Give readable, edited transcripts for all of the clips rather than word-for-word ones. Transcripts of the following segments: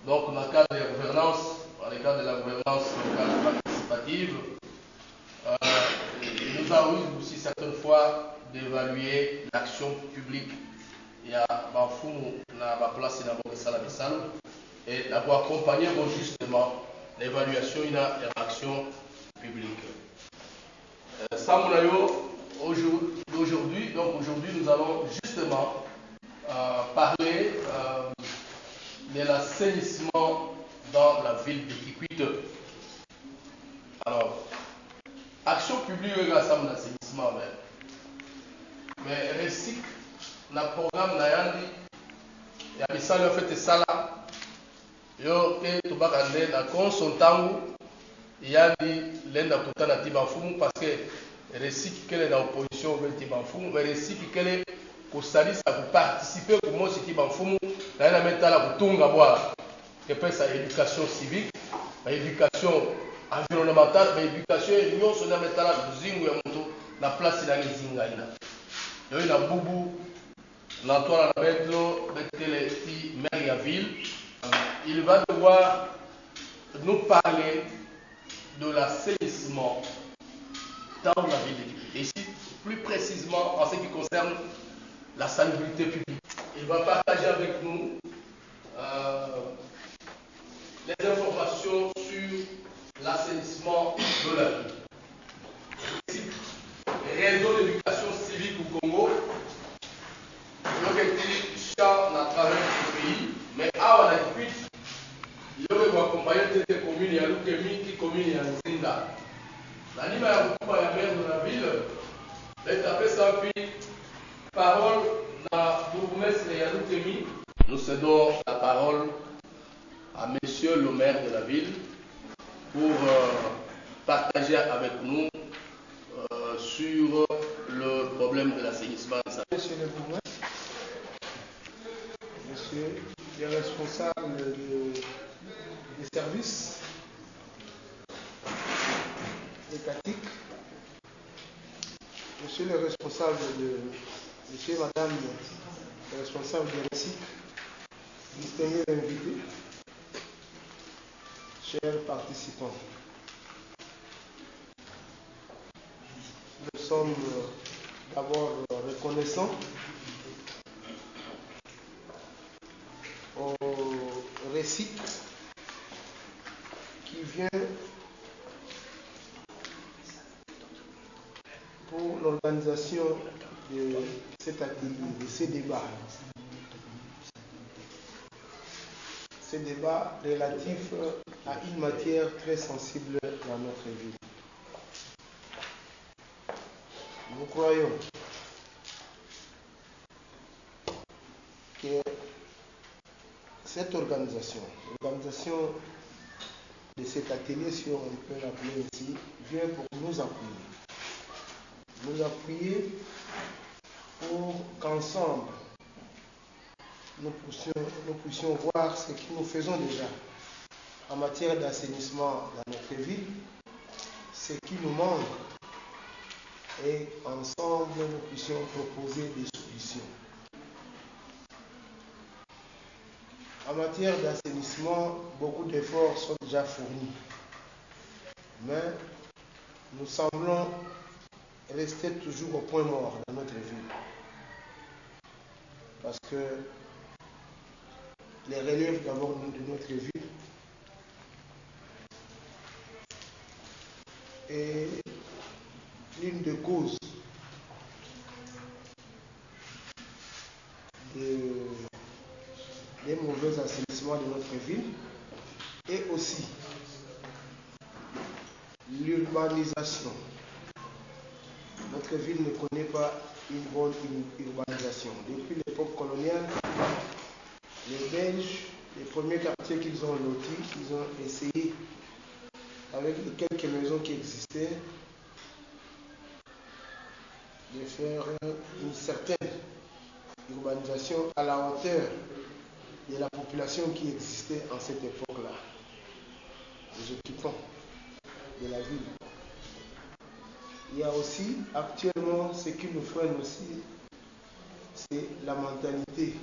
Donc, dans le cadre de la gouvernance, dans le cadre de la gouvernance locale participative, nous avons eu aussi certaines fois d'évaluer l'action publique. Il y a Bafou, la place dans la salle et d'avoir accompagné justement l'évaluation de l'action publique. Aujourd'hui, nous allons justement parler de l'assainissement dans la ville de Kikwit. Alors, action publique est ensemble d'assainissement, mais recycle le programme Nayandi, il y a ça le fait ça là, yo que tu vas gagner la consultant, il y a dit l'un tout à Tibafoum parce que recycle qu'elle est dans l'opposition au Tibafoum, mais recycle qu'elle est pour salir ça pour participer au moins si Tibafoum, là la mettre là pour tout avoir, que peut sa éducation civique, éducation environnementale, éducation et nous on a mettre là zingu ya mtu la place là les zingaina. Yo ina bubu l'Antoine Bedlo, maire de ville, il va devoir nous parler de l'assainissement dans la ville de Kikwit. Et ici, plus précisément en ce qui concerne la salubrité publique. Il va partager avec nous les informations sur l'assainissement de la ville. Réseau d'éducation civique au Congo. À travers le pays, mais à la Kikwit, il y aurait accompagné des communes, il y a qui commune à Nzinga. L'anime a beaucoup à la maire de la ville, les tapés sans puis, parole à bourgmestre et à Loukemi. Nous cédons la parole à monsieur le maire de la ville pour partager avec nous sur le problème de l'assainissement. Monsieur le bourgmestre, monsieur les responsables des services étatiques, monsieur le responsable monsieur, madame, le responsable de RECIC, distingués invités, chers participants. Nous sommes d'abord reconnaissants au RECIC qui vient pour l'organisation de cet atelier, de ces débats. Ces débats relatifs à une matière très sensible dans notre vie. nous croyons que cette organisation de cet atelier, si on peut l'appeler ainsi, vient pour nous appuyer. Nous appuyer pour qu'ensemble, nous puissions voir ce que nous faisons déjà en matière d'assainissement dans notre ville, ce qui nous manque, et ensemble, nous puissions proposer des solutions. En matière d'assainissement, beaucoup d'efforts sont déjà fournis, mais nous semblons rester toujours au point mort dans notre ville. Parce que les reliefs d'abord de notre ville est l'une des causes des mauvais assainissements de notre ville, et aussi l'urbanisation. Notre ville ne connaît pas une bonne urbanisation. Depuis l'époque coloniale, les Belges, les premiers quartiers qu'ils ont lotis, ils ont essayé, avec les quelques maisons qui existaient, de faire une certaine urbanisation à la hauteur de la population qui existait en cette époque-là, les occupants de la ville. Il y a aussi actuellement ce qui nous freine aussi, c'est la mentalité,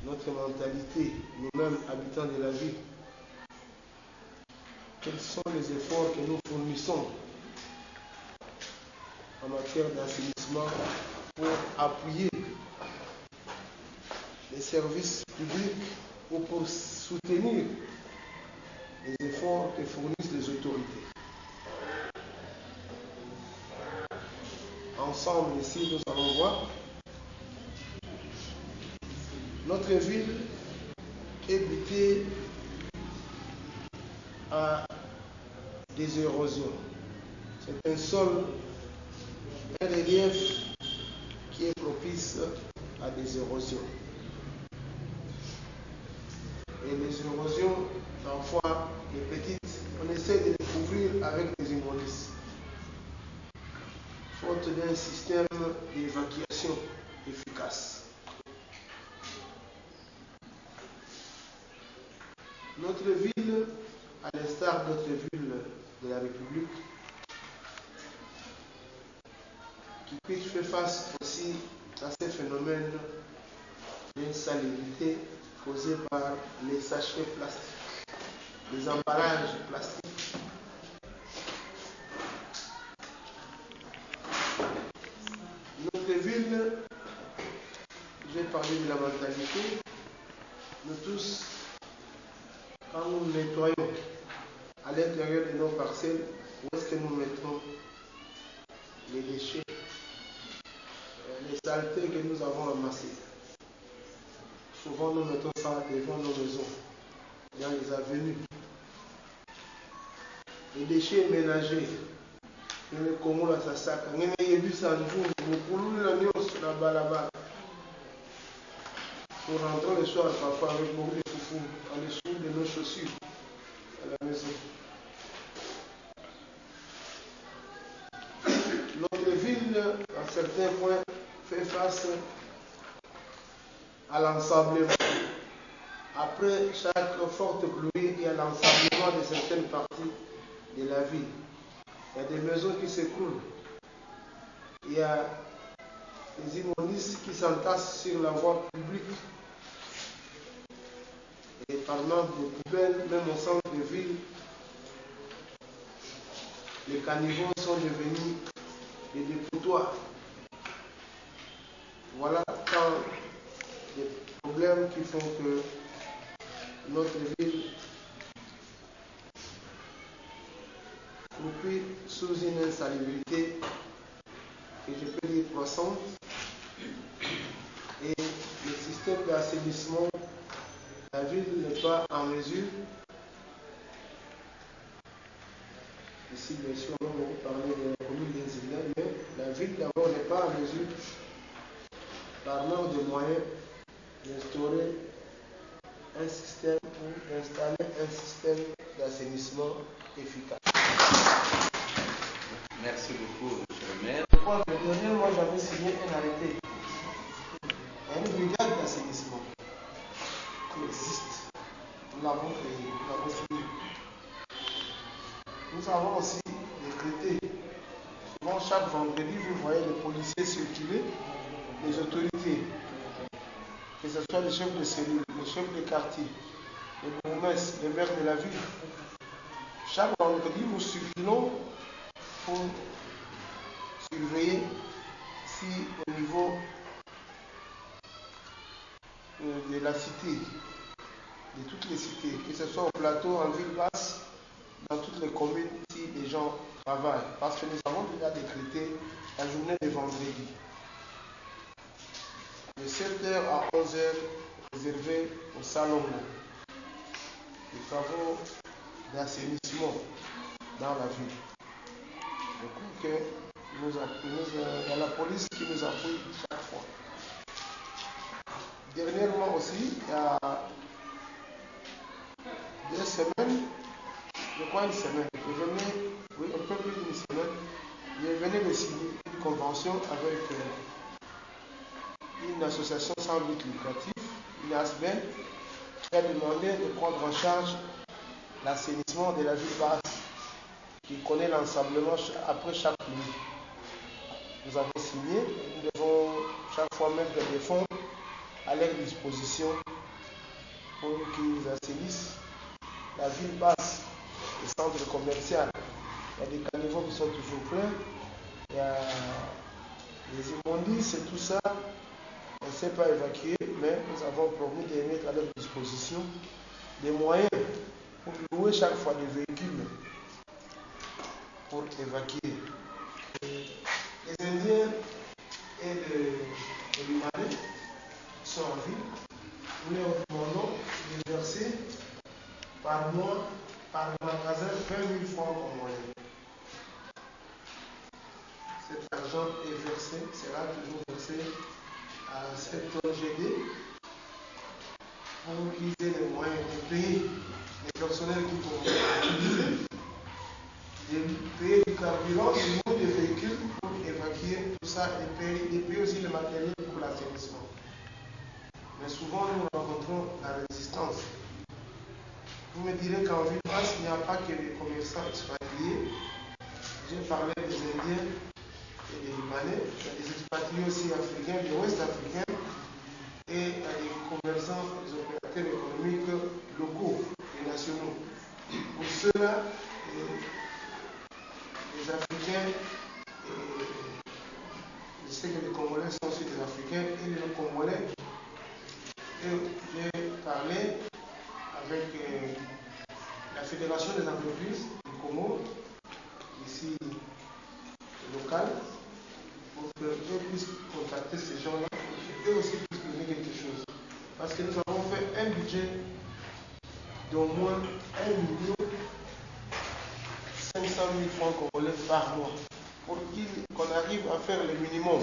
notre mentalité, nous-mêmes habitants de la ville. Quels sont les efforts que nous fournissons en matière d'assainissement pour appuyer les services publics ou pour soutenir les efforts que fournissent les autorités. Ensemble, ici, nous allons voir notre ville est butée à des érosions. C'est un sol, un relief qui est propice à des érosions. Et les érosions, parfois, les petites, on essaie de les couvrir avec des immondices, faute d'un système d'évacuation efficace. Notre ville, à l'instar d'autres villes de la République, qui fait face aussi à ces phénomènes d'insalubrité causés par les sachets plastiques, les emballages plastiques. Notre ville, j'ai parlé de la mentalité, nous tous, quand nous nettoyons à l'intérieur de nos parcelles, où est-ce que nous mettons les déchets, les saletés que nous avons amassées? Souvent nous mettons ça devant nos maisons, dans les avenues. Les déchets ménagers, le Congo la Sasaka, pour rentrer le soir parfois avec beaucoup de foufou en dessous de nos chaussures à la maison. Notre ville, à certains points, fait face à l'ensablement. Après chaque forte pluie, il y a l'ensablement de certaines parties de la ville. Il y a des maisons qui s'écroulent. Il y a des immondices qui s'entassent sur la voie publique. Et par manque de poubelles, même au centre de ville, les caniveaux sont devenus des dépotoirs. Voilà tant de problèmes qui font que notre ville croupit sous une insalubrité que je peux dire croissante, et le système d'assainissement, la ville n'est pas en mesure de Ici, bien sûr, on va beaucoup parler de la commune des Îles, mais la ville d'abord n'est pas en mesure, par manque de moyens, d'instaurer un système ou d'installer un système d'assainissement efficace. Merci beaucoup, monsieur le maire. Le dernier mois, j'avais signé un arrêté. Il y a une brigade d'assainissement qui existe. Nous l'avons créée, nous l'avons signé. Nous avons aussi décrété, souvent chaque vendredi, vous voyez les policiers circuler, les autorités, que ce soit les chefs de cellule, les chefs de quartier, les bourgmestres, les maires de la ville. Chaque vendredi, nous circulons pour surveiller si au niveau de la cité, de toutes les cités, que ce soit au plateau, en ville basse, dans toutes les communes, si les gens travaillent. Parce que nous avons déjà décrété la journée de vendredi, de 7h à 11h, réservée au salon. Les travaux d'assainissement dans la ville. Je crois que il y a la police qui nous appuie chaque fois. Dernièrement aussi, il y a 2 semaines, je crois une semaine, oui, un peu plus d'une semaine, je venais de signer une convention avec une association sans but lucratif, une ASBEN, qui a demandé de prendre en charge l'assainissement de la ville basse, qui connaît l'ensablement après chaque pluie. Nous avons signé, nous devons chaque fois mettre des fonds à leur disposition pour qu'ils assainissent la ville basse, le centre commercial. Il y a des caniveaux qui sont toujours pleins, il y a les immondices et tout ça, on ne sait pas évacuer, mais nous avons promis de mettre à leur disposition des moyens pour louer chaque fois des véhicules pour évacuer. Les Indiens et les Libanais qui sont en ville, nous leur demandons de verser par mois, par magasin, 20 000 francs congolais. Cet argent est versé, sera toujours versé à cette OGD pour qu'ils aient les moyens de payer les personnels qui vont utiliser, de payer du carburant, du niveau des véhicules pour évacuer tout ça et payer aussi le matériel pour l'assainissement. Mais souvent, nous rencontrons la résistance. Vous me direz qu'en ville basse, il n'y a pas que les commerçants expatriés. J'ai parlé des Indiens et des Libanais. Il y a des expatriés aussi africains, des Ouest africains. Et il y a des commerçants, des opérateurs économiques locaux et nationaux. Pour ceux-là, les Africains, je sais que les Congolais sont aussi des Africains et les Congolais. Et j'ai parlé avec la Fédération des entreprises du Congo, ici locale, pour qu'eux puissent contacter ces gens-là et eux aussi puissent donner quelque chose. Parce que nous avons fait un budget d'au moins 1 500 000 francs congolais par mois pour qu'on arrive à faire le minimum.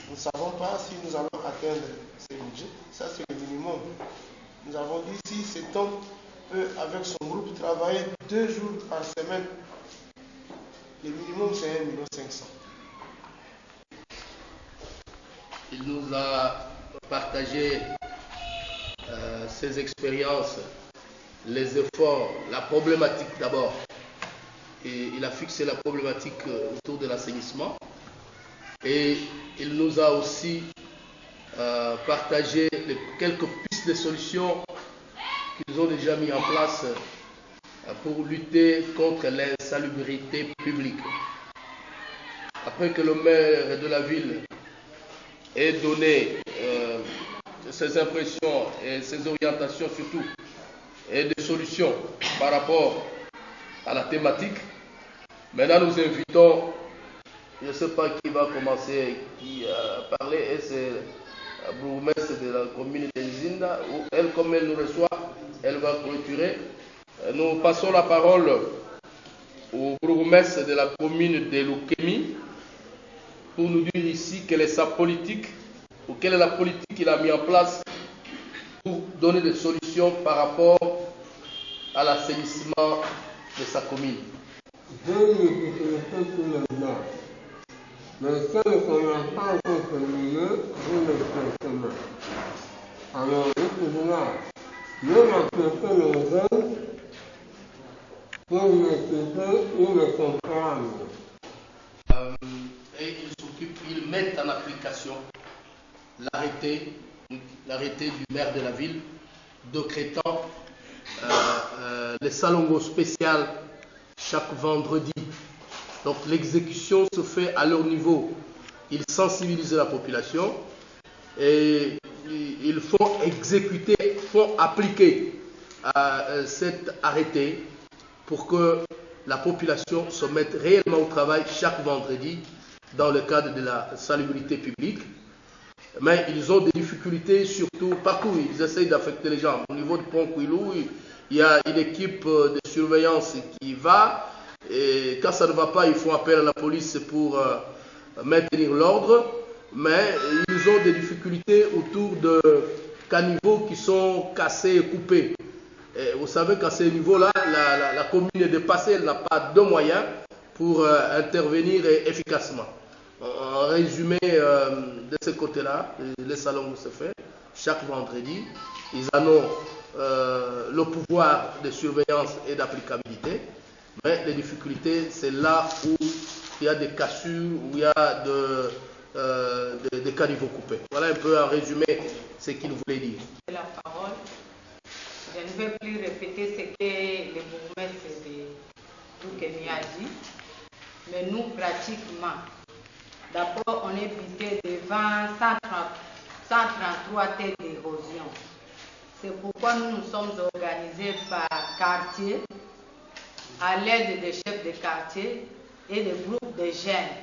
Nous ne savons pas si nous allons atteindre ces budgets. Ça, c'est le minimum. Nous avons dit si cet homme peut, avec son groupe, travailler 2 jours par semaine, le minimum, c'est 1 500 000. Il nous a partagé ses expériences, les efforts, la problématique d'abord. Et il a fixé la problématique autour de l'assainissement. Et il nous a aussi partagé quelques pistes de solutions qu'ils ont déjà mis en place pour lutter contre l'insalubrité publique. Après que le maire de la ville ait donné ses impressions et ses orientations surtout, et des solutions par rapport à la thématique, maintenant nous invitons, je ne sais pas qui va commencer, qui a parlé, et c'est la bourgmestre de la commune de Nzinda, où elle, comme elle nous reçoit, elle va clôturer. Nous passons la parole au bourgmestre de la commune de Lukemi pour nous dire ici quelle est sa politique ou quelle est la politique qu'il a mis en place pour donner des solutions par rapport à l'assainissement de sa commune. Mais ça ne sera pas encore terminé, vous le faites. Alors, je vais m'appliquer les jeunes pour m'expliquer ou me comprendre. Et ils mettent en application l'arrêté du maire de la ville décrétant les salongos spéciales chaque vendredi. Donc l'exécution se fait à leur niveau. Ils sensibilisent la population et ils font exécuter, font appliquer cet arrêté pour que la population se mette réellement au travail chaque vendredi dans le cadre de la salubrité publique. Mais ils ont des difficultés surtout partout. Ils essayent d'affecter les gens. Au niveau de Pont-Kouilou, il y a une équipe de surveillance qui va. Et quand ça ne va pas, ils font appel à la police pour maintenir l'ordre. Mais ils ont des difficultés autour de caniveaux qui sont cassés et coupés. Et vous savez qu'à ce niveau-là, la commune est dépassée, elle n'a pas de moyens pour intervenir efficacement. En résumé, de ce côté-là, les salons se font chaque vendredi. Ils en ont le pouvoir de surveillance et d'applicabilité. Mais les difficultés, c'est là où il y a des cassures, où il y a des caniveaux coupés. Voilà un peu en résumé ce qu'il voulait dire. La parole. Je ne vais plus répéter ce que le bourgmestre de Lukemi a dit. Mais nous, pratiquement, d'abord, on est buté devant 133 têtes d'érosion. C'est pourquoi nous nous sommes organisés par quartier, à l'aide des chefs de quartier et des groupes de jeunes.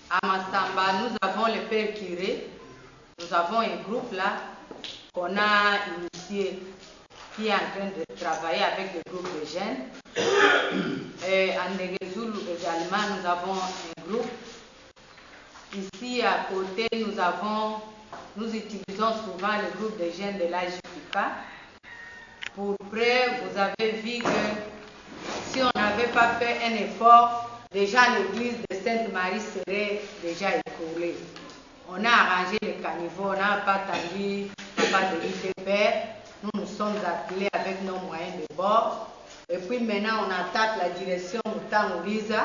À Massamba, nous avons le père Kiré, nous avons un groupe là qu'on a initié qui est en train de travailler avec le groupe de jeunes. Et à Ndegezoulou également, nous avons un groupe. Ici à côté, nous utilisons souvent le groupe de jeunes de l'AJPIPA. Pour près, vous avez vu que si on n'avait pas fait un effort, déjà l'église de Sainte-Marie serait déjà écroulée. On a arrangé les caniveaux, on n'a pas attendu papa de l'ITPR. Nous nous sommes attelés avec nos moyens de bord. Et puis maintenant, on attaque la direction Moutan-Ouriza.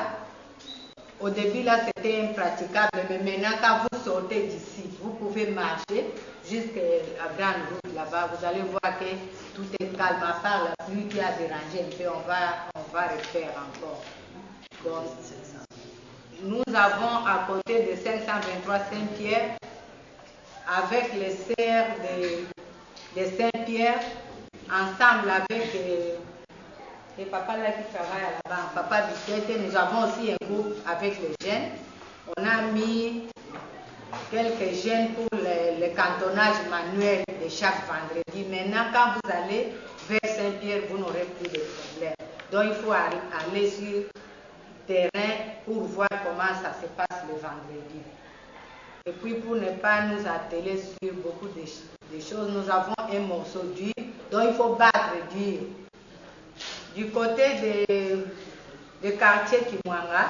Au début, là, c'était impraticable. Mais maintenant, quand vous sortez d'ici, vous pouvez marcher jusqu'à la grande route là-bas. Vous allez voir que tout est calme. À part la pluie qui a dérangé un peu, on va refaire encore. Donc, nous avons à côté de 523 Saint-Pierre, avec les serres de Saint-Pierre, ensemble avec les papas là qui travaillent à la banque, Papa Bisquette, nous avons aussi un groupe avec les jeunes. On a mis quelques jeunes pour le cantonnage manuel de chaque vendredi. Maintenant, quand vous allez vers Saint-Pierre, vous n'aurez plus de problème. Donc, il faut aller sur le terrain pour voir comment ça se passe le vendredi. Et puis, pour ne pas nous atteler sur beaucoup de choses, nous avons un morceau dur, donc il faut battre dur. Du côté des quartiers Kimwanga,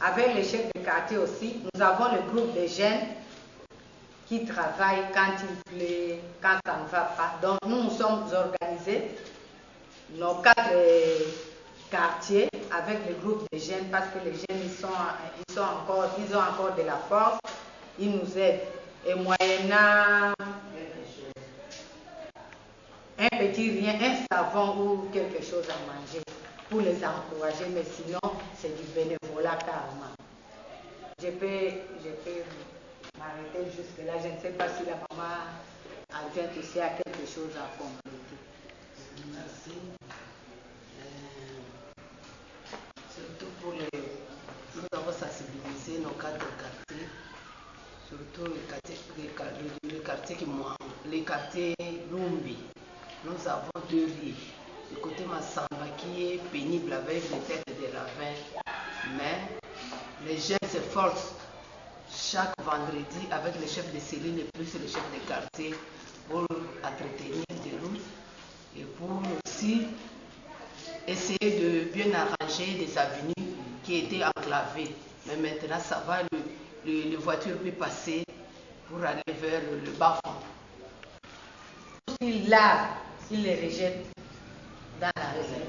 avec les chefs de quartier aussi, nous avons le groupe de jeunes qui travaillent quand il plaît, quand ça ne va pas. Donc nous nous sommes organisés, nos 4 quartiers, avec le groupe de jeunes, parce que les jeunes ils ont encore de la force, ils nous aident. Et moyennant un petit rien, un savon ou quelque chose à manger pour les encourager, mais sinon c'est du bénévolat carrément. Je peux m'arrêter jusque là. Je ne sais pas si la maman adjointe aussi a quelque chose à compléter. Merci. Surtout pour nous avons sensibilisé nos 4 quartiers, surtout le quartier Lumbi. Nous avons 2 lits. Du côté Massamba qui est pénible avec les têtes de les jeunes s'efforcent chaque vendredi avec les chefs de cellule et plus les chefs de quartier pour entretenir des routes et pour aussi essayer de bien arranger des avenues qui étaient enclavées. Mais maintenant, ça va, les voitures peuvent passer pour aller vers le bas-fond. Ils lavent, ils les rejettent dans la réserve.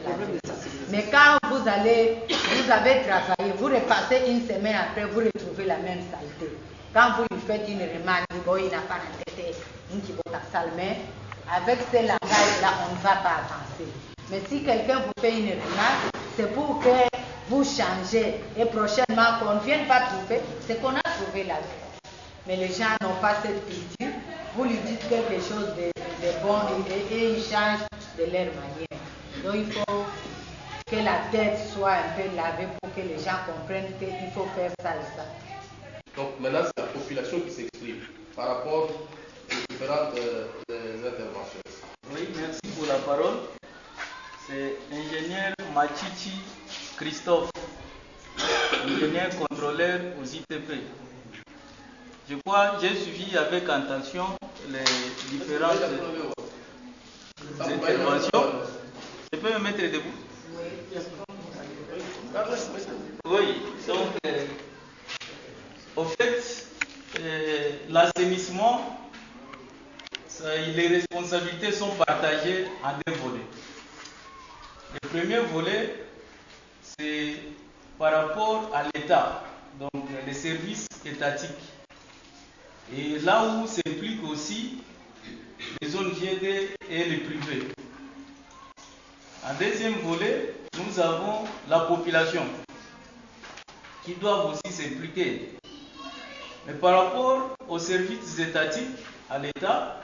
Mais quand vous avez travaillé, vous repassez une semaine après, vous retrouvez la même saleté. Quand vous lui faites une remarque, bon, il n'a pas d'entêté, une qui va sale, mais avec ces langages-là, on ne va pas avancer. Mais si quelqu'un vous fait une remarque, c'est pour que vous changez et prochainement qu'on ne vienne pas trouver, c'est qu'on a trouvé la vie. Mais les gens n'ont pas cette culture. Vous lui dites quelque chose de bon et ils changent de leur manière. Donc il faut que la tête soit un peu lavée pour que les gens comprennent qu'il faut faire ça et ça. Donc maintenant c'est la population qui s'exprime par rapport aux différentes interventions. Oui, merci pour la parole. C'est ingénieur Machichi Christophe, ingénieur contrôleur aux ITP. Je crois que j'ai suivi avec attention les différentes interventions. Je peux me mettre debout? Oui, donc au fait, l'assainissement, les responsabilités sont partagées en deux volets. Le premier volet, c'est par rapport à l'État, donc les services étatiques. Et là où s'impliquent aussi les ONG et les privés. En deuxième volet, nous avons la population qui doivent aussi s'impliquer. Mais par rapport aux services étatiques, à l'État,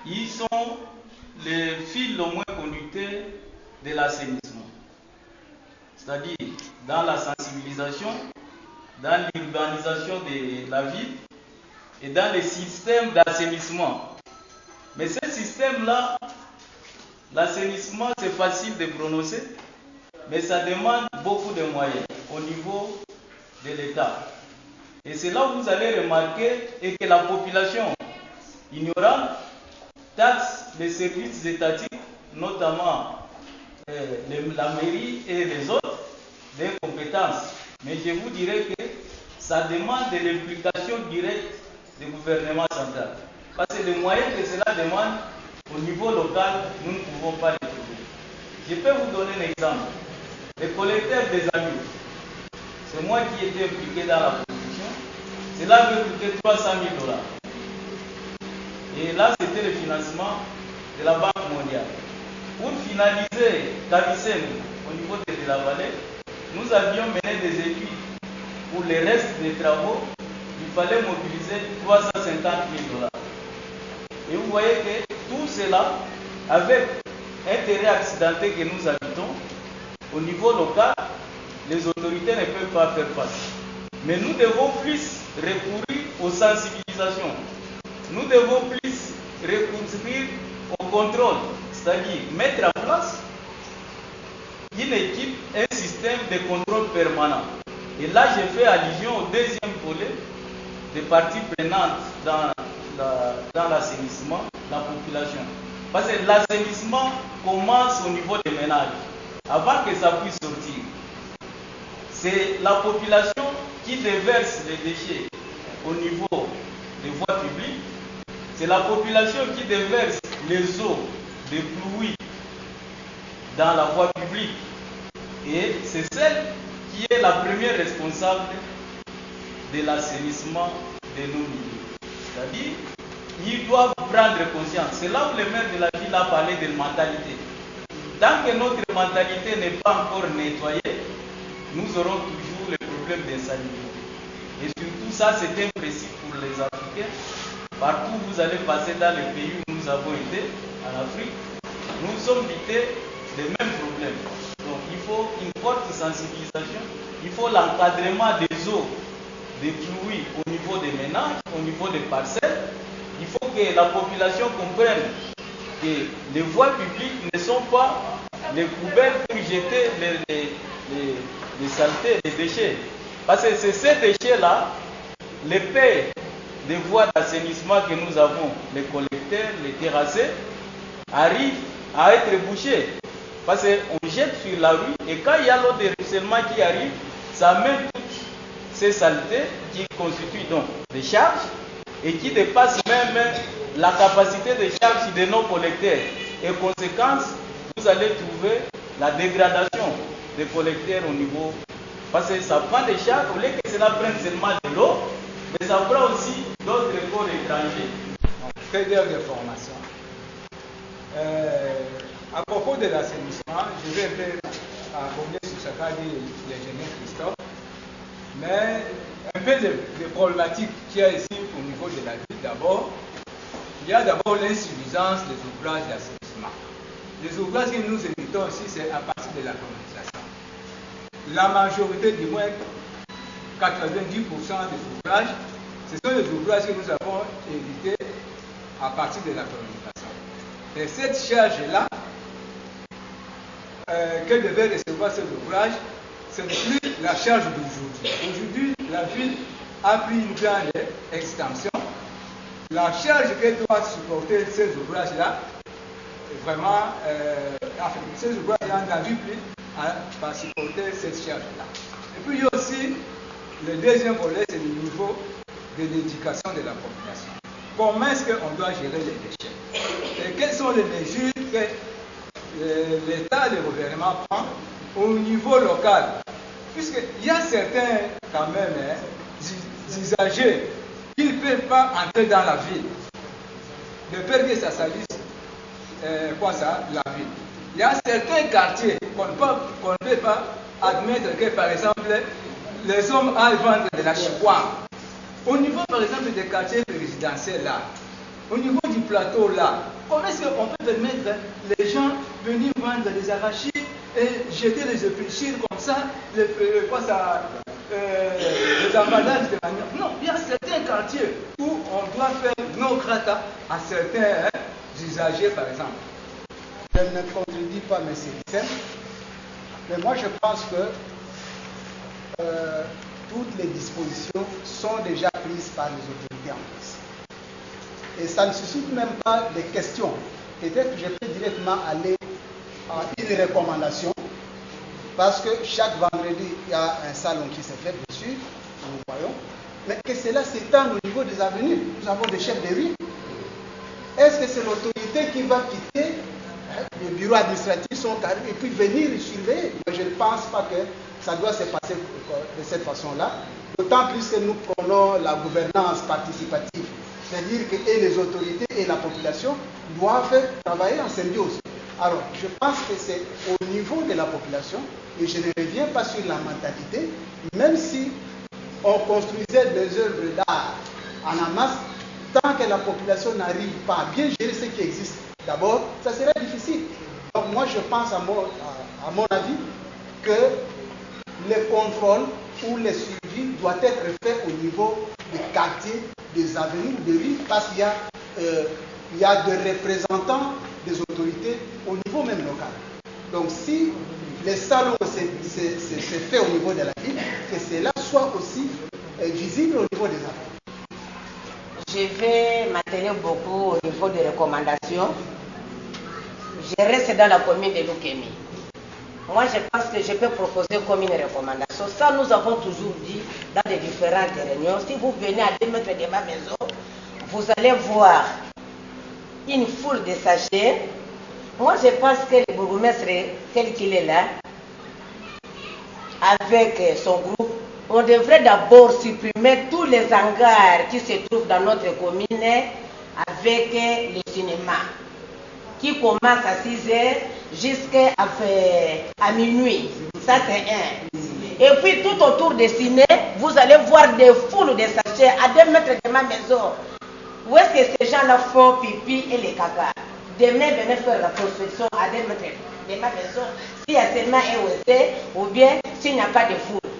ils sont les fils au moins conducteurs de l'assainissement. C'est-à-dire dans la sensibilisation, dans l'urbanisation de la ville et dans les systèmes d'assainissement. Mais ce système-là, l'assainissement, c'est facile de prononcer, mais ça demande beaucoup de moyens au niveau de l'État. Et c'est là où vous allez remarquer que la population ignorante taxe les services étatiques, notamment la mairie et les autres, des compétences. Mais je vous dirais que ça demande de l'implication directe du gouvernement central. Parce que les moyens que cela demande au niveau local, nous ne pouvons pas les trouver. Je peux vous donner un exemple. Les collecteurs des amis, c'est moi qui étais impliqué dans la production. Cela avait coûté 300 000 $. Et là, c'était le financement de la Banque mondiale. Pour finaliser Kavisen au niveau de la vallée, nous avions mené des études. Pour le reste des travaux, il fallait mobiliser 350 000 $. Et vous voyez que tout cela, avec un terrain accidenté que nous habitons, au niveau local, les autorités ne peuvent pas faire face. Mais nous devons plus recourir aux sensibilisations. Nous devons plus recourir au contrôle, c'est-à-dire mettre en place une équipe, un système de contrôle permanent. Et là, je fais allusion au deuxième volet des parties prenantes dans l'assainissement, la population. Parce que l'assainissement commence au niveau des ménages, avant que ça puisse sortir. C'est la population qui déverse les déchets au niveau des voies publiques. C'est la population qui déverse les eaux de pluie dans la voie publique. Et c'est celle qui est la première responsable de l'assainissement de nos milieux. C'est-à-dire, ils doivent prendre conscience. C'est là où le maire de la ville a parlé de mentalité. Tant que notre mentalité n'est pas encore nettoyée, nous aurons toujours le problème d'insalubrité. Et surtout, ça, c'est un principe pour les Africains. Partout où vous allez passer dans les pays où nous avons été, en Afrique, nous sommes victimes des mêmes problèmes. Donc, il faut une forte sensibilisation, il faut l'encadrement des eaux, des pluies au niveau des ménages, au niveau des parcelles. Il faut que la population comprenne que les voies publiques ne sont pas les poubelles pour jeter les saletés, les déchets. Parce que c'est ces déchets-là, les paix des voies d'assainissement que nous avons, les collecteurs, les terrassés, arrivent à être bouchés. Parce qu'on jette sur la rue et quand il y a l'eau de ruissellement qui arrive, ça amène toutes ces saletés qui constituent donc des charges et qui dépassent même la capacité de charge de nos collecteurs. Et conséquence, vous allez trouver la dégradation des collecteurs au niveau. Parce que ça prend des charges, au lieu que cela prenne seulement de l'eau, mais ça prend aussi d'autres corps étrangers. Très bien de formation. À propos de l'assainissement, je vais un peu revenir sur ce qu'a dit l'ingénieur Christophe, mais un peu de problématiques qu'il y a ici au niveau de la ville. D'abord, il y a d'abord l'insuffisance des ouvrages d'assainissement. Les ouvrages que nous héritons ici, c'est à partir de la colonisation. La majorité, du moins 90% des ouvrages, ce sont les ouvrages que nous avons hérités à partir de la colonisation. Et cette charge-là, que devait recevoir cet ouvrage, ce n'est plus la charge d'aujourd'hui. Aujourd'hui, la ville a pris une grande extension. La charge que doit supporter ces ouvrages-là, vraiment, enfin, ces ouvrages-là n'arrivent plus à supporter cette charge-là. Et puis il y a aussi le deuxième volet, c'est le niveau de l'éducation de la population. Comment est-ce qu'on doit gérer les déchets? Et quelles sont les mesures que l'État, le gouvernement prend au niveau local? Puisqu'il y a certains, quand même, usagers qui ne peuvent pas entrer dans la ville, de peur que ça salisse la ville. Il y a certains quartiers qu'on ne peut pas admettre que, par exemple, les hommes aillent vendre de la chicoine. Au niveau, par exemple, des quartiers résidentiels là, au niveau du plateau là, comment est-ce qu'on peut permettre les gens venir vendre des arachides et jeter les épluchures comme ça, les emballages de manioc? Non, il y a certains quartiers où on doit faire nos gratas à certains usagers, par exemple. Je ne contredis pas M. Vicente, mais moi je pense que toutes les dispositions sont déjà prises par les autorités en place. Et ça ne suscite même pas de questions. Peut-être que je peux directement aller à une recommandation, parce que chaque vendredi, il y a un salon qui se fait dessus, nous voyons, mais que cela s'étend au niveau des avenues. Nous avons des chefs de rue. Est-ce que c'est l'autorité qui va quitter les bureaux administratifs sont carrés et puis venir surveiller? Moi, je ne pense pas que ça doit se passer de cette façon-là, d'autant plus que nous prenons la gouvernance participative, c'est-à-dire que et les autorités et la population doivent travailler en symbiose. Alors, je pense que c'est au niveau de la population, et je ne reviens pas sur la mentalité, même si on construisait des œuvres d'art en masse, tant que la population n'arrive pas à bien gérer ce qui existe, d'abord, ça sera difficile. Donc moi, je pense, à mon avis, que les contrôles ou les suivis doivent être faits au niveau des quartiers, des avenues, des rues, parce qu'il y a des représentants des autorités au niveau même local. Donc si les salons se fait au niveau de la ville, que cela soit aussi visible au niveau des avenues. Je vais m'atteler beaucoup au niveau des recommandations. Je reste dans la commune de Lukemi. Moi, je pense que je peux proposer comme une recommandation. Ça, nous avons toujours dit dans les différentes réunions. Si vous venez à 2 mètres de ma maison, vous allez voir une foule de sachets. Moi, je pense que le bourgmestre, tel qu'il est là, avec son groupe, on devrait d'abord supprimer tous les hangars qui se trouvent dans notre commune avec le cinéma, qui commence à 6 heures jusqu'à minuit. Ça, c'est un. Et puis, tout autour des ciné, vous allez voir des foules de sachets à 2 mètres de ma maison. Où est-ce que ces gens-là font pipi et les caca? Demain, venez faire la prospection à 2 mètres de ma maison, s'il y a seulement un WC, ou bien s'il n'y a pas de foule.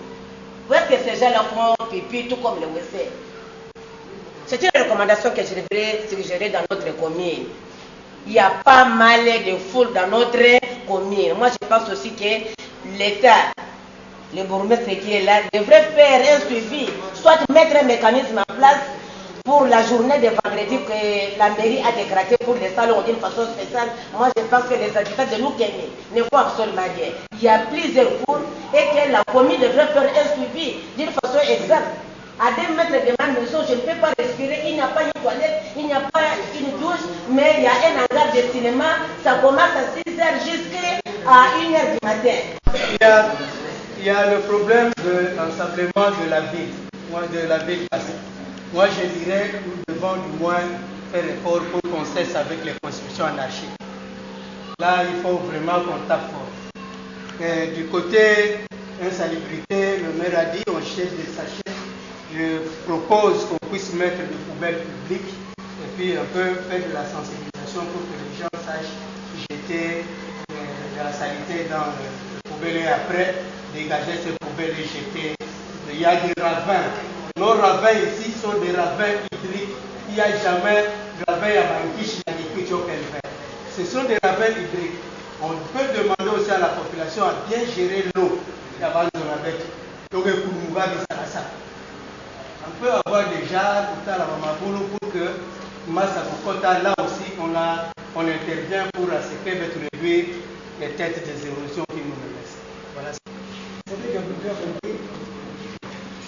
Où est-ce que ces gens-là font pipi tout comme le WC? C'est une recommandation que je devrais suggérer dans notre commune. Il y a pas mal de foule dans notre commune. Moi, je pense aussi que l'État le bourgmestre qui est là devrait faire un suivi, soit mettre un mécanisme en place pour la journée de vendredi que la mairie a décrété pour les salons d'une façon spéciale. Moi, je pense que les habitants de Loukeni ne font absolument rien. Il y a plusieurs cours et que la commune devrait faire un suivi d'une façon exacte. À 2 mètres de ma maison, je ne peux pas respirer, il n'y a pas une toilette, il n'y a pas une douche, mais il y a un hangar de cinéma, ça commence à 6h jusqu'à 1h du matin. Il y a le problème de l'ensemblement de la ville, de la ville passée. Moi, je dirais que nous devons du moins faire effort pour qu'on cesse avec les constructions anarchiques. Là, il faut vraiment qu'on tape fort. Et du côté insalubrité, le maire a dit, on cherche des sachets. Je propose qu'on puisse mettre des poubelles publiques et puis un peu faire de la sensibilisation pour que les gens sachent jeter de la saleté dans les poubelles et après dégager ces poubelles et jeter. Il y a des ravins. Nos ravins ici sont des ravins hydriques. Il n'y a jamais de ravin à Banquiche, il y a des cultures qu'elle fait. Ce sont des ravins hydriques. On peut demander aussi à la population à bien gérer l'eau avant de la mettre. Donc, on peut avoir déjà tout à la Mamaboulou pour que Massa Bokota, là aussi, on intervient pour réduire les têtes des érosions qui nous menacent. Voilà. Ce que je voudrais dire,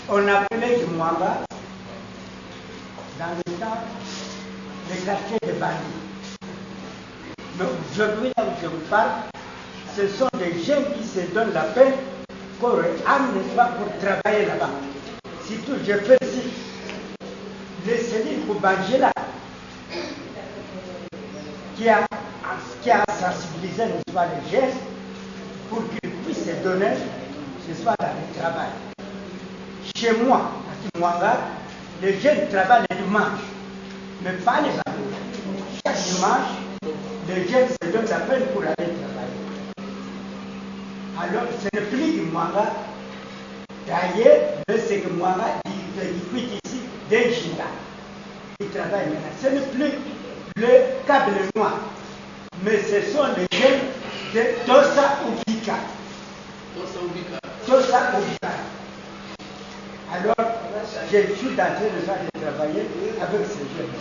on appelait du Mwanga dans le temps les quartiers de bandits. Mais aujourd'hui, là où je vous parle, ce sont des jeunes qui se donnent la peine pour n'est-ce pas, pour travailler là-bas. Surtout, je félicite les cellules pour Bangela qui a sensibilisé, n'est-ce pas, les jeunes pour qu'ils puissent se donner, n'est-ce pas, dans le travail. Chez moi, à Kimwanga, les jeunes travaillent le dimanche, mais pas les vendredis. Chaque dimanche, les jeunes se donnent la peine pour aller travailler. Alors, ce n'est plus Kimwanga. D'ailleurs, ce que Mwanga il quitte ici d'un giga. Il travaille maintenant. Ce n'est plus le câble noir, mais ce sont les jeunes de Tosa Ubika. Tosa Ubika. Alors, je suis en train de travailler avec ces jeunes.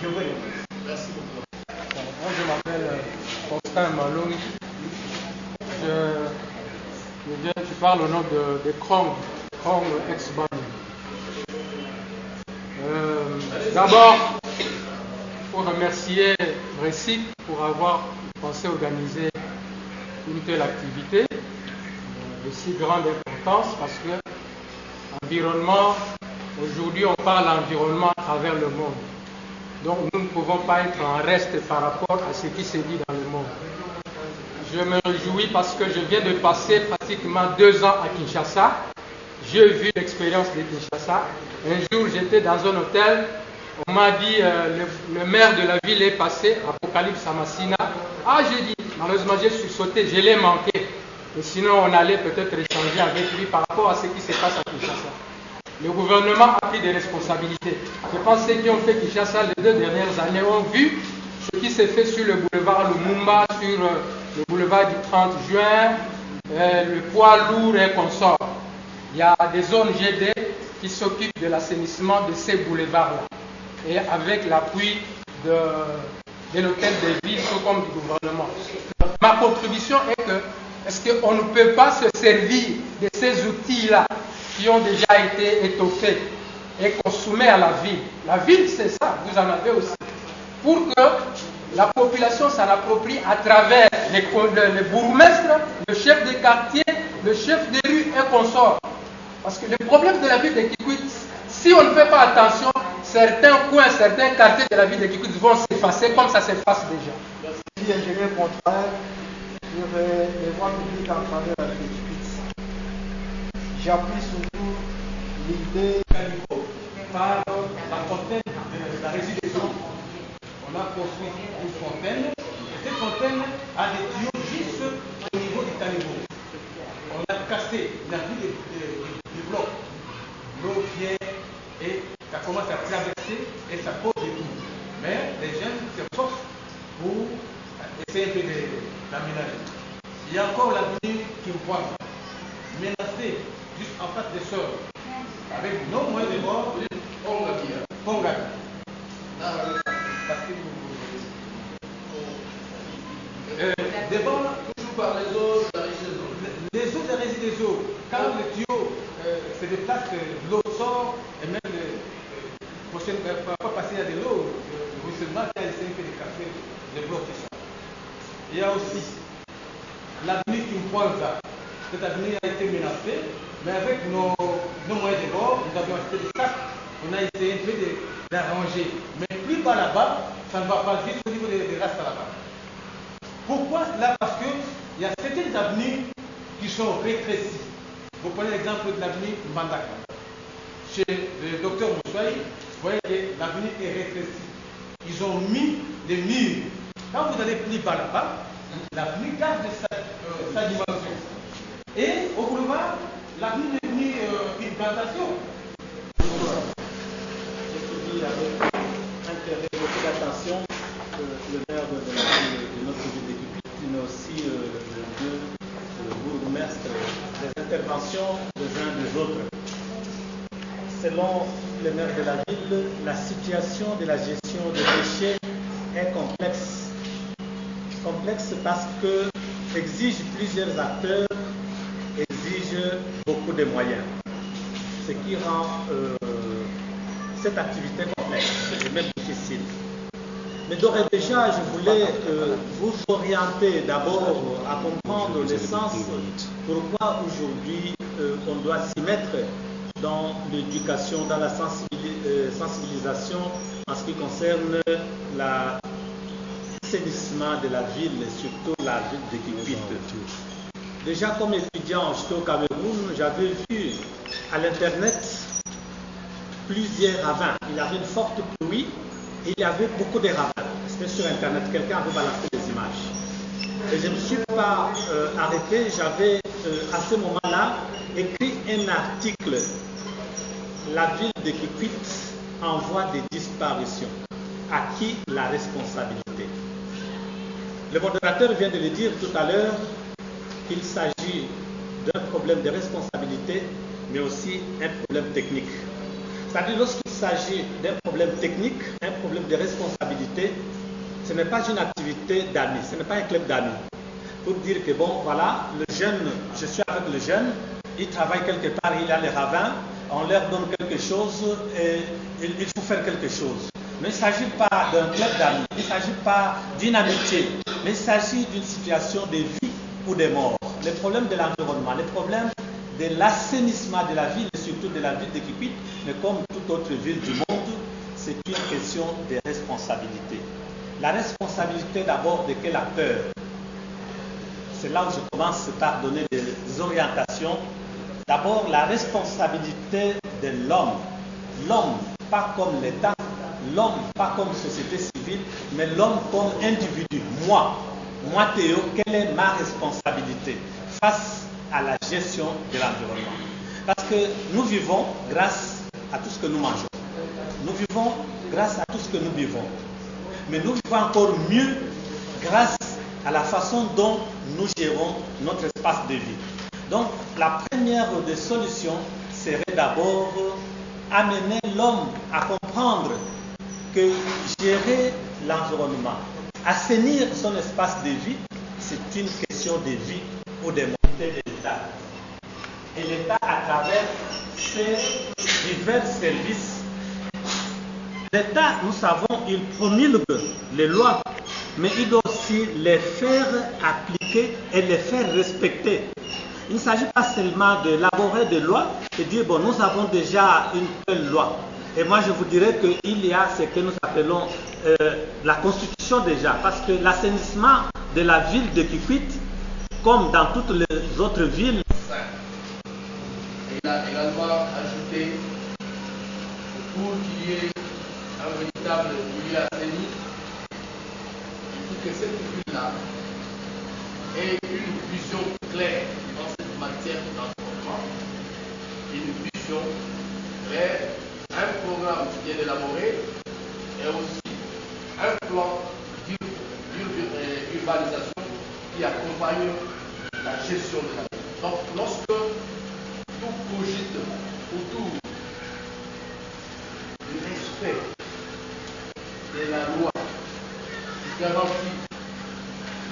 Je vous remercie. Merci beaucoup. Moi, je m'appelle Constant Malongi. Tu parles au nom de Krong ex-Bani. D'abord, il faut remercier Récic pour avoir pensé organiser une telle activité de si grande importance parce que l'environnement, aujourd'hui on parle d'environnement à travers le monde. Donc nous ne pouvons pas être en reste par rapport à ce qui se dit dans le monde. Je me réjouis parce que je viens de passer pratiquement 2 ans à Kinshasa. J'ai vu l'expérience de Kinshasa. Un jour, j'étais dans un hôtel. On m'a dit, le maire de la ville est passé, Apocalypse Amassina. Ah, j'ai dit, malheureusement, je suis sauté, je l'ai manqué. Et sinon, on allait peut-être échanger avec lui par rapport à ce qui se passe à Kinshasa. Le gouvernement a pris des responsabilités. Je pense que ceux qui ont fait Kinshasa les 2 dernières années ont vu ce qui s'est fait sur le boulevard Lumumba, sur le boulevard du 30 juin, le poids lourd et consorts. Il y a des ONG qui s'occupent de l'assainissement de ces boulevards-là. Et avec l'appui de l'hôtel de ville, comme du gouvernement. Ma contribution est que, est-ce qu'on ne peut pas se servir de ces outils-là qui ont déjà été étoffés et qu'on soumet à la ville? La ville, c'est ça, vous en avez aussi. Pour que la population s'en approprie à travers les bourgmestres, le chef de quartier, le chef de rue et consorts. Parce que le problème de la ville de Kikwit, si on ne fait pas attention, certains coins, certains quartiers de la ville de Kikwit vont s'effacer comme ça s'efface déjà. Merci, ingénieur contraire sur les voies publiques en travers de la Kikwit. J'appuie surtout l'idée par la fontaine de la résidence. On a construit une fontaine. Et cette fontaine a des tuyaux juste au niveau du caniveau. On a cassé, il n'y a plus de blocs. L'eau vient et ça commence à traverser et ça pose des trous. Mais les jeunes se forcent pour essayer un peu d'aménager. Il y a encore l'avenue qui me voit menacée juste en face des sols, avec non moins de morts, Pongaki. Devant, toujours par les eaux, les eaux de résidus des eaux. Quand le tuyau se déplace, l'eau sort et même parfois passer à de l'eau, le ruissellement qui a essayé de casser les blocs qui sont. Il y a aussi l'avenir qui me pointe là. Cet avenir a été menacé, mais avec nos moyens de bord, nous avions acheté des sacs, on a essayé un peu d'arranger. Mais plus bas là-bas, ça ne va pas vite au niveau des restes là-bas. Pourquoi cela? Parce qu'il y a certaines avenues qui sont rétrécies. Vous prenez l'exemple de l'avenue Mbandaka. Chez le docteur Moussouaï, vous voyez que l'avenue est rétrécie. Ils ont mis des murs. Quand vous allez plus bas là-bas, l'avenue garde sa dimension. Et au boulevard, l'avenue est devenue une plantation. J'ai suivi avec intérêt, beaucoup d'attention le maire de notre ville d'Équipite, mais aussi le bourgmestre, les interventions des uns des autres. Selon le maire de la ville, la situation de la gestion des déchets est complexe. Complexe parce que exige plusieurs acteurs, exige beaucoup de moyens. Ce qui rend cette activité complexe et même difficile. Mais d'ores et déjà, je voulais vous orienter d'abord à comprendre le sens pourquoi aujourd'hui on doit s'y mettre dans l'éducation, dans la sensibilisation en ce qui concerne l'assainissement de la ville, et surtout la ville d'Équipite. Déjà comme étudiant, j'étais au Cameroun, j'avais vu à l'internet plusieurs ravins. Il y avait une forte pluie et il y avait beaucoup de ravins. C'était sur internet, quelqu'un avait balancé des images. Et je ne me suis pas arrêté, j'avais à ce moment-là écrit un article. La ville d'Équipite en voie de disparition. À qui la responsabilité? Le modérateur vient de le dire tout à l'heure qu'il s'agit d'un problème de responsabilité, mais aussi un problème technique. C'est-à-dire lorsqu'il s'agit d'un problème technique, un problème de responsabilité, ce n'est pas une activité d'amis, ce n'est pas un club d'amis. Pour dire que bon, voilà, le jeune, je suis avec le jeune, il travaille quelque part, il a les ravins, on leur donne quelque chose et il faut faire quelque chose. Mais il ne s'agit pas d'un club d'amis, il ne s'agit pas d'une amitié, mais il s'agit d'une situation de vie ou de mort. Les problèmes de l'environnement, les problèmes de l'assainissement de la ville et surtout de la ville d'Équipite, mais comme toute autre ville du monde, c'est une question de responsabilité. La responsabilité d'abord de quel acteur? C'est là où je commence par donner des orientations. D'abord, la responsabilité de l'homme. L'homme, pas comme l'État, l'homme, pas comme société civile, mais l'homme comme individu. Moi, Théo, quelle est ma responsabilité face à la gestion de l'environnement? Parce que nous vivons grâce à tout ce que nous mangeons. Nous vivons grâce à tout ce que nous vivons. Mais nous vivons encore mieux grâce à la façon dont nous gérons notre espace de vie. Donc, la première des solutions serait d'abord amener l'homme à comprendre que gérer l'environnement, assainir son espace de vie, c'est une question de vie ou de montée de l'État. Et l'État, à travers ses divers services, l'État, nous savons, il promulgue les lois, mais il doit aussi les faire appliquer et les faire respecter. Il ne s'agit pas seulement d'élaborer des lois et dire, bon, nous avons déjà une telle loi. Et moi, je vous dirais qu'il y a ce que nous appelons la Constitution déjà, parce que l'assainissement de la ville d'Équipite, comme dans toutes les autres villes, il a également ajouté pour qu'il y ait un véritable milieu assaini, il faut que cette ville-là ait une vision claire dans cette matière d'environnement, une vision claire, un programme qui est élaboré et aussi un plan d'urbanisation qui accompagne la gestion de la ville. Donc lorsque tout de la loi qui garantit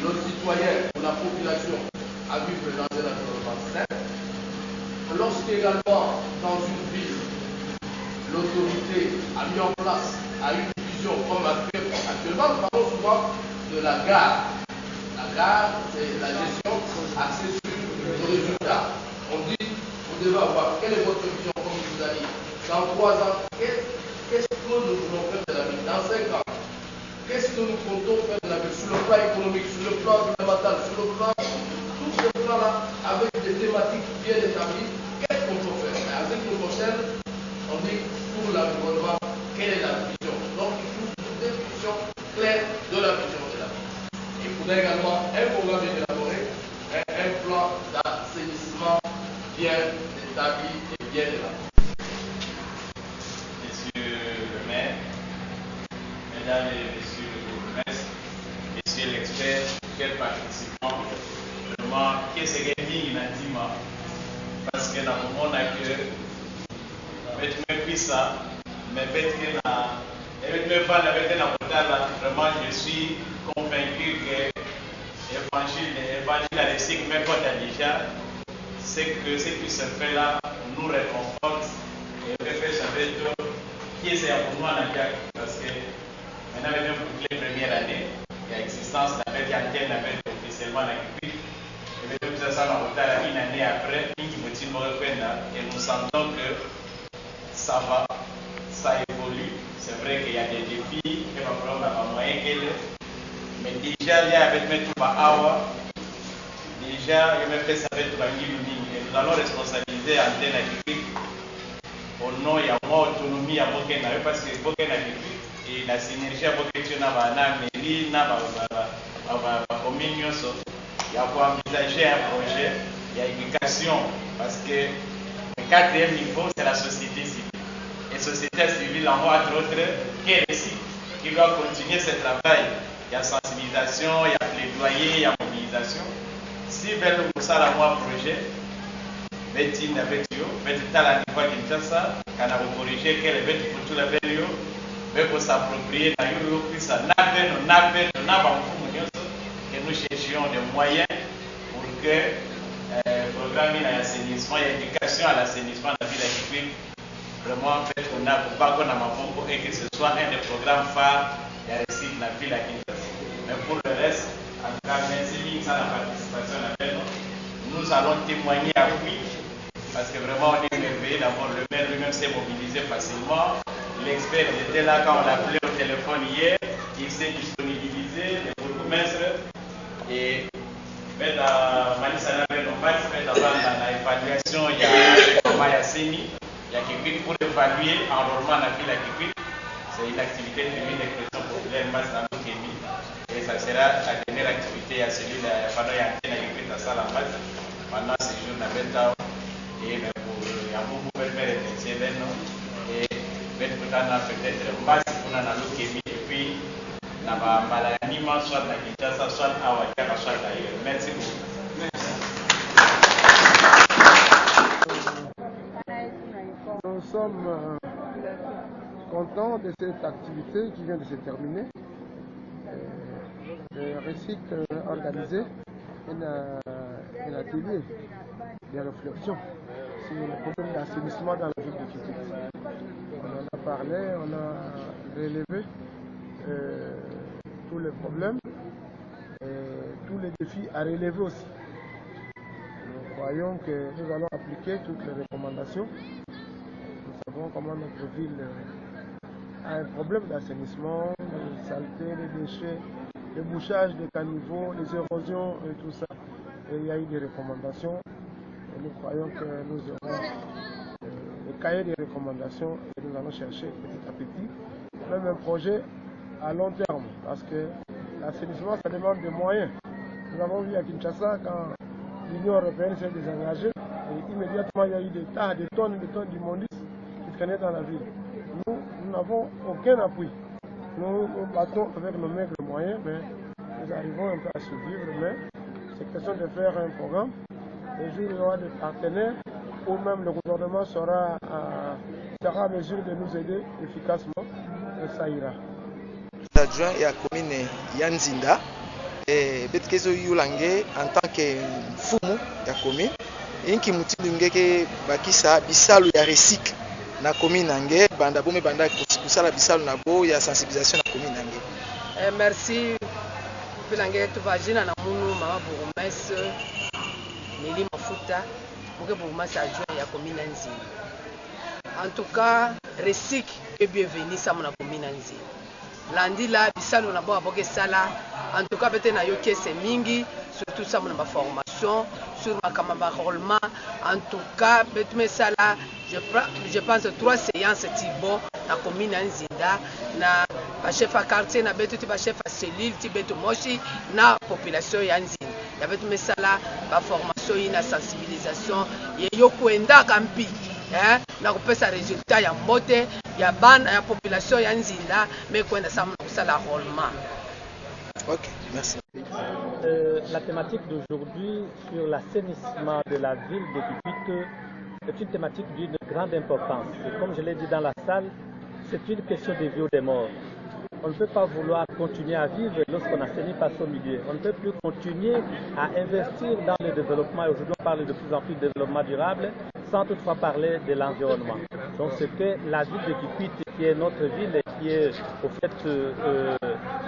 nos citoyens ou la population à vivre dans un environnement sain. Lorsqu'également, dans une ville, l'autorité a mis en place, a une vision comme actuellement, nous parlons souvent de la gare. La gare, c'est la gestion axée sur le résultat. On dit, vous devez avoir, quelle est votre vision, comme je vous ai dit, dans 3 ans, qu'est-ce que nous voulons faire de la ville? Dans 5 ans, qu'est-ce que nous comptons faire de la ville? Sur le plan économique, sur le plan environnemental, sur le plan, tous ces plans-là, avec des thématiques bien établies, qu'est-ce qu'on peut faire? Mais en ce qui nous concerne, on dit pour l'environnement, quelle est la vision? Donc il faut une définition claire de la vision de la ville. Il faudrait également un programme bien élaboré, un plan d'assainissement bien établi et bien élaboré. Monsieur le maire, mesdames et messieurs le bourgmestre, messieurs l'expert, chers participants, vraiment, qu'est-ce que dit inantima? Parce que dans le monde actuel, vraiment je suis convaincu que l'évangile à l'esprit me compte déjà, c'est que ce qui se fait là nous réconforte et refait savoir qui est pour nous en Amérique. Parce que maintenant, même pour les premières années, il y a existence avec l'antenne avec officiellement la République. Et même ça, une année après, et nous sentons que ça va, ça évolue. C'est vrai qu'il y a des défis, qu'il va falloir avoir moyen qu'elle. Mais déjà, il y a avec mes troupes à Awa, déjà, il y a fait ça avec et nous allons responsabiliser l'antenne République. Au nom, il y a moins autonomie à Bokena, parce que Bokena et la synergie à Bokena, la mairie, la commune, il y a pour envisager un projet, il y a éducation, parce que le 4e niveau, c'est la société civile. Et la société civile, en entre autres, qui doit continuer ce travail. Il y a sensibilisation, il y a plaidoyer, il y a mobilisation. Si vers le Moussala, moi, projet, Betty avec you, Betty Tala n'est pas Kinshasa, qu'on a corrigé qu'elle est Betty pour tout la value, mais pour s'approprier, que nous cherchions des moyens pour que le programme d'assainissement et l'éducation à l'assainissement de la ville République, vraiment, fait qu'on a pas qu'on a ma et que ce soit un des programmes phares de la ville à Kinshasa. Mais pour le reste, en tout cas, merci à la participation à l'appel. Nous allons témoigner à lui. Parce que vraiment, on est émerveillé. D'abord, le maire lui-même s'est mobilisé facilement. L'expert était là quand on l'a appelé au téléphone hier. Il s'est disponibilisé, le bourgmestre. Et Manissa Navel, on va faire l'évaluation. Il y a Maya Seni. Il y a quelqu'un pour évaluer l'enrôlement de la ville à Kikwi. C'est une activité de l'expression populaire masse dans le Kémi. Et ça sera la dernière activité à celui de pendant il y a un Kikwi dans la base. Pendant ces jours, on a 20 ans. Et il y a beaucoup de faire des métiers et peut-être base pour nous et puis na malanima soit na Kinshasa soit à Ouattara soit ailleurs. Merci beaucoup. Nous sommes contents de cette activité qui vient de se terminer. Le RESIC a organisé un atelier de réflexion sur le problème d'assainissement dans la ville de Kikwi. On en a parlé, on a relevé tous les problèmes et tous les défis à relever aussi. Nous croyons que nous allons appliquer toutes les recommandations. Nous savons comment notre ville a un problème d'assainissement, de saleté, les déchets, le bouchage des caniveaux, les érosions et tout ça. Et il y a eu des recommandations. Et nous croyons que nous aurons le cahier des recommandations et nous allons chercher petit à petit même un projet à long terme parce que l'assainissement ça demande des moyens. Nous avons vu à Kinshasa quand l'Union européenne s'est désengagée et immédiatement il y a eu des tas, des tonnes d'immondices qui traînaient dans la ville. Nous n'avons aucun appui. Nous battons avec nos maigres moyens, mais nous arrivons un peu à survivre, mais c'est question de faire un programme. Le jour où il y aura des partenaires, ou même le gouvernement sera à mesure de nous aider efficacement, et ça ira. adjoint ya commune ya Nzinda betikezo yulange en tant que mfumu ya commune inki mutindo ngeke bakisa bisalu ya recycle na commune nange banda bome banda kusala bisalu na bo ya sensibilisation na commune nange. Merci bilange tuvajina na munu mama bourgmestre Nelly Mafuta pour bourgmestre adjoint ya commune Nzinda. En tout cas, recycle est bienvenu ça mon commune Nzinda. Landi la bisalu na bo aboke sala. En tout cas, peut-être que c'est mingi, surtout ça mon formation, sur ma caméra roulement. En tout cas, peut-être ça là, je pense 3 séances bon na commune Nzinda, na ba chef à quartier, na betu ba chef à cellule, ti betu moshi na population ya Nzinda. Ya betu ça là, ba formation na sensibilisation, ye yo kwenda kampi. Na kupesa résultat ya mbote ya bana ya population ya Nzinda mais kwenda ça la roulement. Ok, merci. La thématique d'aujourd'hui sur l'assainissement de la ville de Kikwit est une thématique d'une grande importance. Et comme je l'ai dit dans la salle, c'est une question de vie ou de mort. On ne peut pas vouloir continuer à vivre lorsqu'on n'assainit pas son milieu. On ne peut plus continuer à investir dans le développement. Et aujourd'hui, on parle de plus en plus de développement durable sans toutefois parler de l'environnement. Donc, c'est que la ville de Kikwit, qui est notre ville et qui est au fait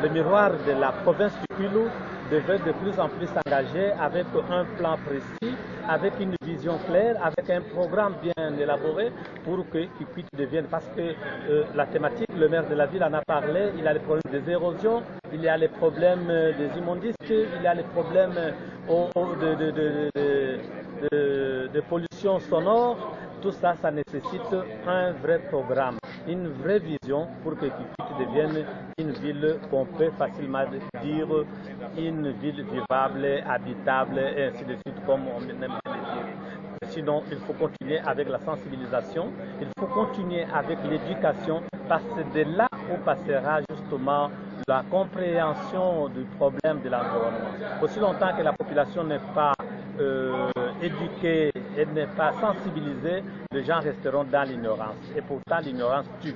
le miroir de la province du Kwilu, devait de plus en plus s'engager avec un plan précis, avec une vision claire, avec un programme bien élaboré pour que Kikwit devienne. Parce que la thématique, le maire de la ville en a parlé, il y a les problèmes des érosions, il y a les problèmes des immondices, il y a les problèmes de pollution sonore. Tout ça, ça nécessite un vrai programme, une vraie vision pour que Kikwit devienne une ville qu'on peut facilement dire une ville vivable, habitable, et ainsi de suite, comme on aime le dire. Sinon, il faut continuer avec la sensibilisation, il faut continuer avec l'éducation, parce que c'est de là où passera justement la compréhension du problème de l'environnement. Aussi longtemps que la population n'est pas éduquée et n'est pas sensibilisée, les gens resteront dans l'ignorance. Et pourtant, l'ignorance tue.